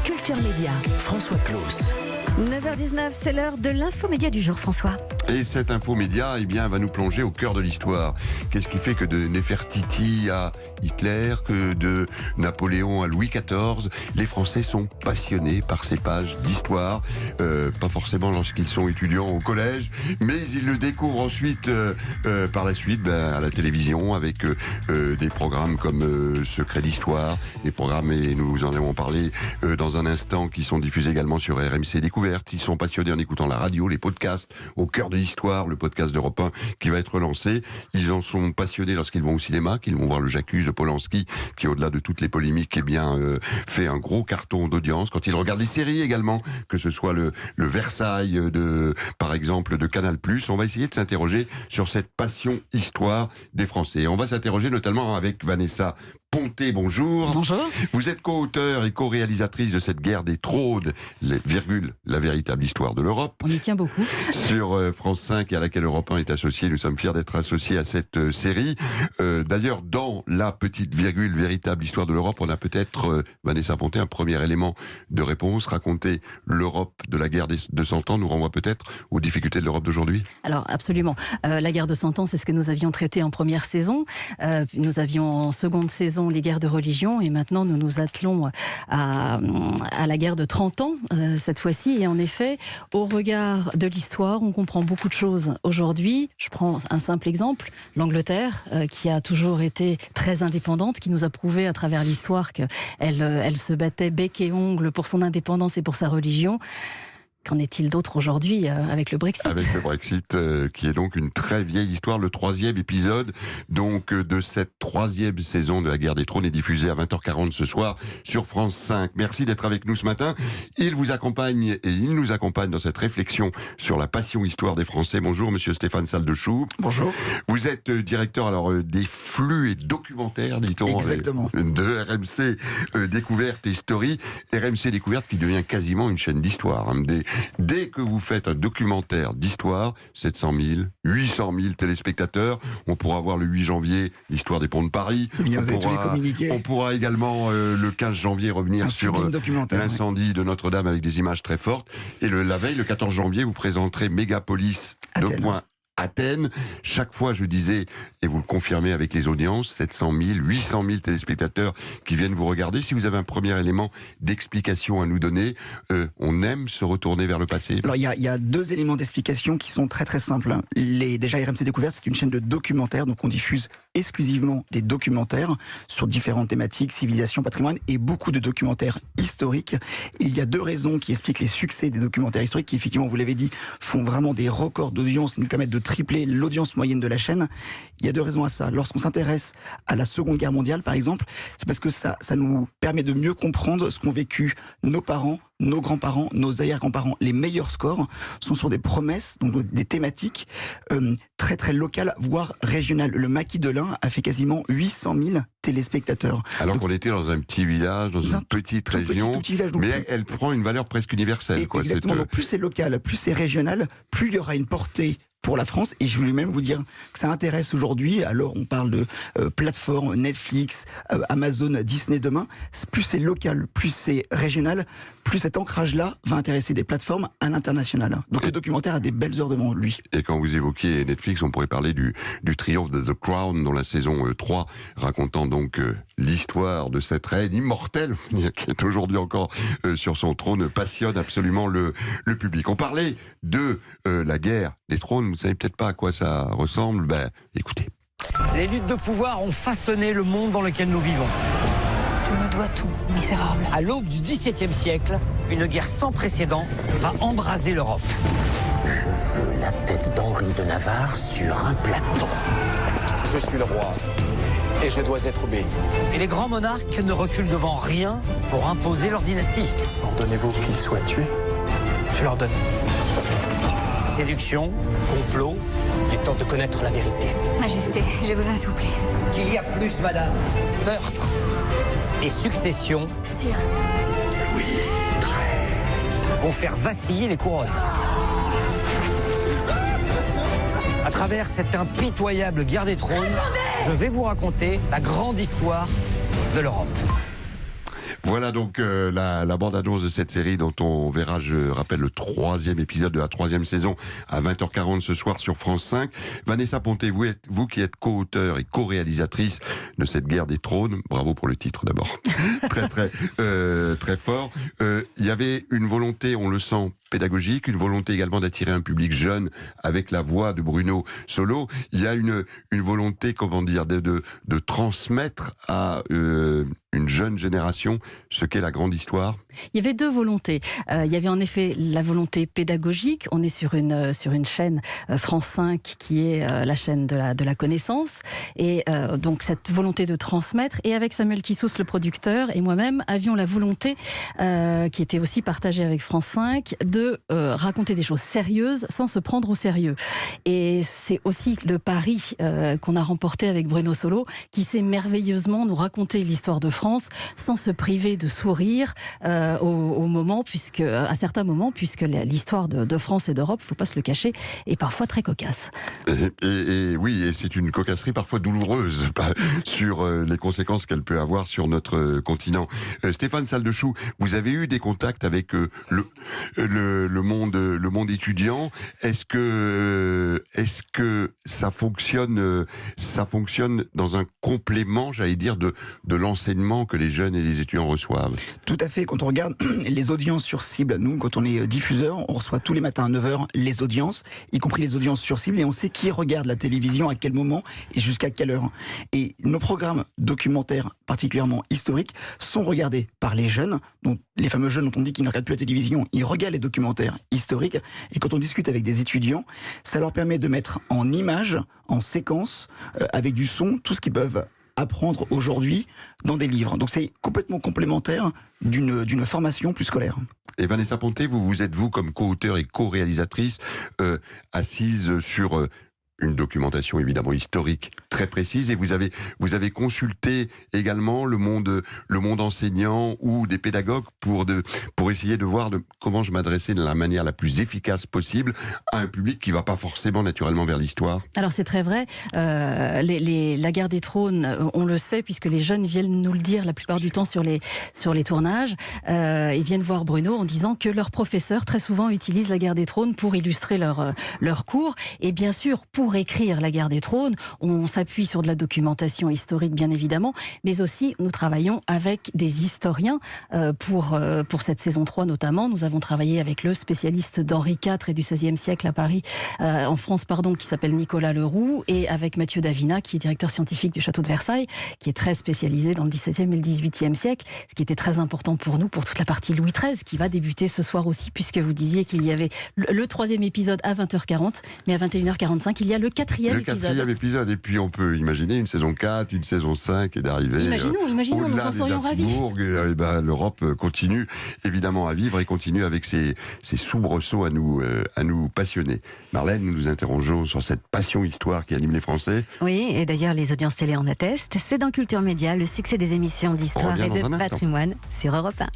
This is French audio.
Culture Média. François Claus. 9h19, c'est l'heure de l'infomédia du jour, François. Et cette infomédia, va nous plonger au cœur de l'histoire. Qu'est-ce qui fait que de Néfertiti à Hitler, que de Napoléon à Louis XIV, les Français sont passionnés par ces pages d'histoire, pas forcément lorsqu'ils sont étudiants au collège, mais ils le découvrent ensuite, par la suite, à la télévision, avec des programmes comme Secret d'Histoire, des programmes, et nous en avons parlé dans un instant, qui sont diffusés également sur RMC Découverte. Ils sont passionnés en écoutant la radio, les podcasts, au cœur de l'histoire, le podcast d'Europe 1 qui va être lancé. Ils en sont passionnés lorsqu'ils vont au cinéma, qu'ils vont voir le J'accuse de Polanski, qui au-delà de toutes les polémiques, fait un gros carton d'audience. Quand ils regardent les séries également, que ce soit le Versailles par exemple, de Canal+, on va essayer de s'interroger sur cette passion histoire des Français. Et on va s'interroger notamment avec Vanessa Ponté, bonjour. Bonjour. Vous êtes co-auteur et co-réalisatrice de cette guerre des trônes, la véritable histoire de l'Europe. On y tient beaucoup. Sur France 5 et à laquelle Europe 1 est associé. Nous sommes fiers d'être associés à cette série. D'ailleurs, dans la petite virgule véritable histoire de l'Europe, on a peut-être, Vanessa Ponté, un premier élément de réponse. Raconter l'Europe de la guerre des 200 ans nous renvoie peut-être aux difficultés de l'Europe d'aujourd'hui. Alors absolument. La guerre de 100 ans, c'est ce que nous avions traité en première saison. Nous avions en seconde saison les guerres de religion, et maintenant nous nous attelons à la guerre de 30 ans cette fois-ci. Et en effet, au regard de l'histoire, on comprend beaucoup de choses aujourd'hui. Je prends un simple exemple, l'Angleterre, qui a toujours été très indépendante, qui nous a prouvé à travers l'histoire qu'elle se battait bec et ongle pour son indépendance et pour sa religion. Qu'en est-il d'autre aujourd'hui avec le Brexit ? Avec le Brexit, qui est donc une très vieille histoire. Le 3e épisode donc de cette 3e saison de la guerre des trônes est diffusé à 20h40 ce soir sur France 5. Merci d'être avec nous ce matin. Il vous accompagne et il nous accompagne dans cette réflexion sur la passion histoire des Français. Bonjour monsieur Stéphane Saldechou. Bonjour. Vous êtes directeur des flux et documentaires, dit-on, de RMC Découverte et Story. RMC Découverte qui devient quasiment une chaîne d'histoire. Dès que vous faites un documentaire d'histoire, 700 000, 800 000 téléspectateurs. On pourra voir le 8 janvier l'histoire des ponts de Paris. C'est bien, vous avez tous les communiqués. On pourra également le 15 janvier revenir sur l'incendie de Notre-Dame avec des images très fortes. Et la veille, le 14 janvier, vous présenterez Mégapolis Athènes. Chaque fois, je disais, et vous le confirmez avec les audiences, 700 000, 800 000 téléspectateurs qui viennent vous regarder. Si vous avez un premier élément d'explication à nous donner, on aime se retourner vers le passé. Alors, il y a deux éléments d'explication qui sont très très simples. Déjà, RMC Découverte, c'est une chaîne de documentaires, donc on diffuse exclusivement des documentaires sur différentes thématiques, civilisation, patrimoine, et beaucoup de documentaires historiques. Et il y a deux raisons qui expliquent les succès des documentaires historiques, qui effectivement, vous l'avez dit, font vraiment des records d'audience et nous permettent de tripler l'audience moyenne de la chaîne. Il y a deux raisons à ça. Lorsqu'on s'intéresse à la Seconde Guerre mondiale, par exemple, c'est parce que ça nous permet de mieux comprendre ce qu'ont vécu nos parents, nos grands-parents, nos arrière-grands-parents. Les meilleurs scores sont sur des promesses, donc des thématiques très très locales, voire régionales. Le Maquis de l'Ain a fait quasiment 800 000 téléspectateurs. Alors qu'on était dans un petit village, dans une petite région, tout petit village, donc mais elle prend une valeur presque universelle. Exactement, donc plus c'est local, plus c'est régional, plus il y aura une portée pour la France. Et je voulais même vous dire que ça intéresse aujourd'hui, alors on parle de plateformes, Netflix, Amazon, Disney demain, plus c'est local, plus c'est régional, plus cet ancrage-là va intéresser des plateformes à l'international. Donc le documentaire a des belles heures devant lui. Et quand vous évoquiez Netflix, on pourrait parler du triomphe de The Crown, dans la saison 3, racontant donc l'histoire de cette reine immortelle, qui est aujourd'hui encore sur son trône, passionne absolument le public. On parlait de la guerre des trônes. Vous ne savez peut-être pas à quoi ça ressemble. Écoutez. Les luttes de pouvoir ont façonné le monde dans lequel nous vivons. Tu me dois tout, misérable. À l'aube du XVIIe siècle, une guerre sans précédent va embraser l'Europe. Je veux la tête d'Henri de Navarre sur un plateau. Je suis le roi et je dois être obéi. Et les grands monarques ne reculent devant rien pour imposer leur dynastie. Ordonnez-vous qu'il soit tué. Je leur donne. Séduction, complot. Il est temps de connaître la vérité. Majesté, je vous en supplie. Qu'il y a plus, madame. Meurtre et succession. Sire. Louis XIII. Vont faire vaciller les couronnes. À travers cette impitoyable guerre des trônes, je vais vous raconter la grande histoire de l'Europe. Voilà donc la bande-annonce de cette série dont on verra, je rappelle, le 3e épisode de la 3e saison à 20h40 ce soir sur France 5. Vanessa Ponté, vous qui êtes co-auteur et co-réalisatrice de cette guerre des trônes, bravo pour le titre d'abord, très fort. Il y avait une volonté, on le sent, pédagogique, une volonté également d'attirer un public jeune avec la voix de Bruno Solo. Il y a une volonté, comment dire, de transmettre à une jeune génération ce qu'est la grande histoire. Il y avait deux volontés. Il y avait en effet la volonté pédagogique. On est sur une chaîne France 5 qui est la chaîne de la connaissance. Et donc cette volonté de transmettre. Et avec Samuel Kissous, le producteur, et moi-même, avions la volonté, qui était aussi partagée avec France 5, de raconter des choses sérieuses sans se prendre au sérieux. Et c'est aussi le pari qu'on a remporté avec Bruno Solo, qui sait merveilleusement nous raconter l'histoire de France sans se priver de sourire à certains moments, puisque l'histoire de France et d'Europe, il ne faut pas se le cacher, est parfois très cocasse. Et oui, et c'est une cocasserie parfois douloureuse sur les conséquences qu'elle peut avoir sur notre continent. Stéphane Saldechou, vous avez eu des contacts avec le monde étudiant. Est-ce que ça fonctionne dans un complément, j'allais dire, de l'enseignement que les jeunes et les étudiants reçoivent? Tout à fait. Quand on regarde les audiences sur cible, nous, quand on est diffuseur, on reçoit tous les matins à 9h les audiences, y compris les audiences sur cible, et on sait qui regarde la télévision, à quel moment et jusqu'à quelle heure. Et nos programmes documentaires, particulièrement historiques, sont regardés par les jeunes, donc les fameux jeunes dont on dit qu'ils ne regardent plus la télévision, ils regardent les documentaires historiques. Et quand on discute avec des étudiants, ça leur permet de mettre en images, en séquence, avec du son, tout ce qu'ils peuvent apprendre aujourd'hui dans des livres. Donc c'est complètement complémentaire d'une formation plus scolaire. Et Vanessa Ponté, vous êtes comme co-auteur et co-réalisatrice assise sur une documentation évidemment historique très précise, et vous avez consulté également le monde enseignant ou des pédagogues pour essayer de voir comment je m'adressais de la manière la plus efficace possible à un public qui va pas forcément naturellement vers l'histoire. Alors c'est très vrai, la guerre des trônes, on le sait puisque les jeunes viennent nous le dire la plupart du temps sur les tournages, ils viennent voir Bruno en disant que leurs professeurs très souvent utilisent la guerre des trônes pour illustrer leur cours, et bien sûr pour écrire la guerre des trônes, on s'appuie sur de la documentation historique bien évidemment, mais aussi nous travaillons avec des historiens pour cette saison 3 notamment. Nous avons travaillé avec le spécialiste d'Henri IV et du XVIe siècle à Paris, en France qui s'appelle Nicolas Leroux, et avec Mathieu Davina qui est directeur scientifique du château de Versailles, qui est très spécialisé dans le XVIIe et le XVIIIe siècle, ce qui était très important pour nous, pour toute la partie Louis XIII qui va débuter ce soir aussi, puisque vous disiez qu'il y avait le 3e épisode à 20h40, mais à 21h45 il y a le 4e épisode. Et puis on peut imaginer une saison 4, une saison 5 et d'arriver Imaginons, nous en serions ravis. L'Europe continue évidemment à vivre et continue avec ses soubresauts à nous passionner. Marlène, nous nous interrogeons sur cette passion histoire qui anime les Français. Oui, et d'ailleurs les audiences télé en attestent. C'est dans Culture Média, le succès des émissions d'histoire et de patrimoine sur Europe 1.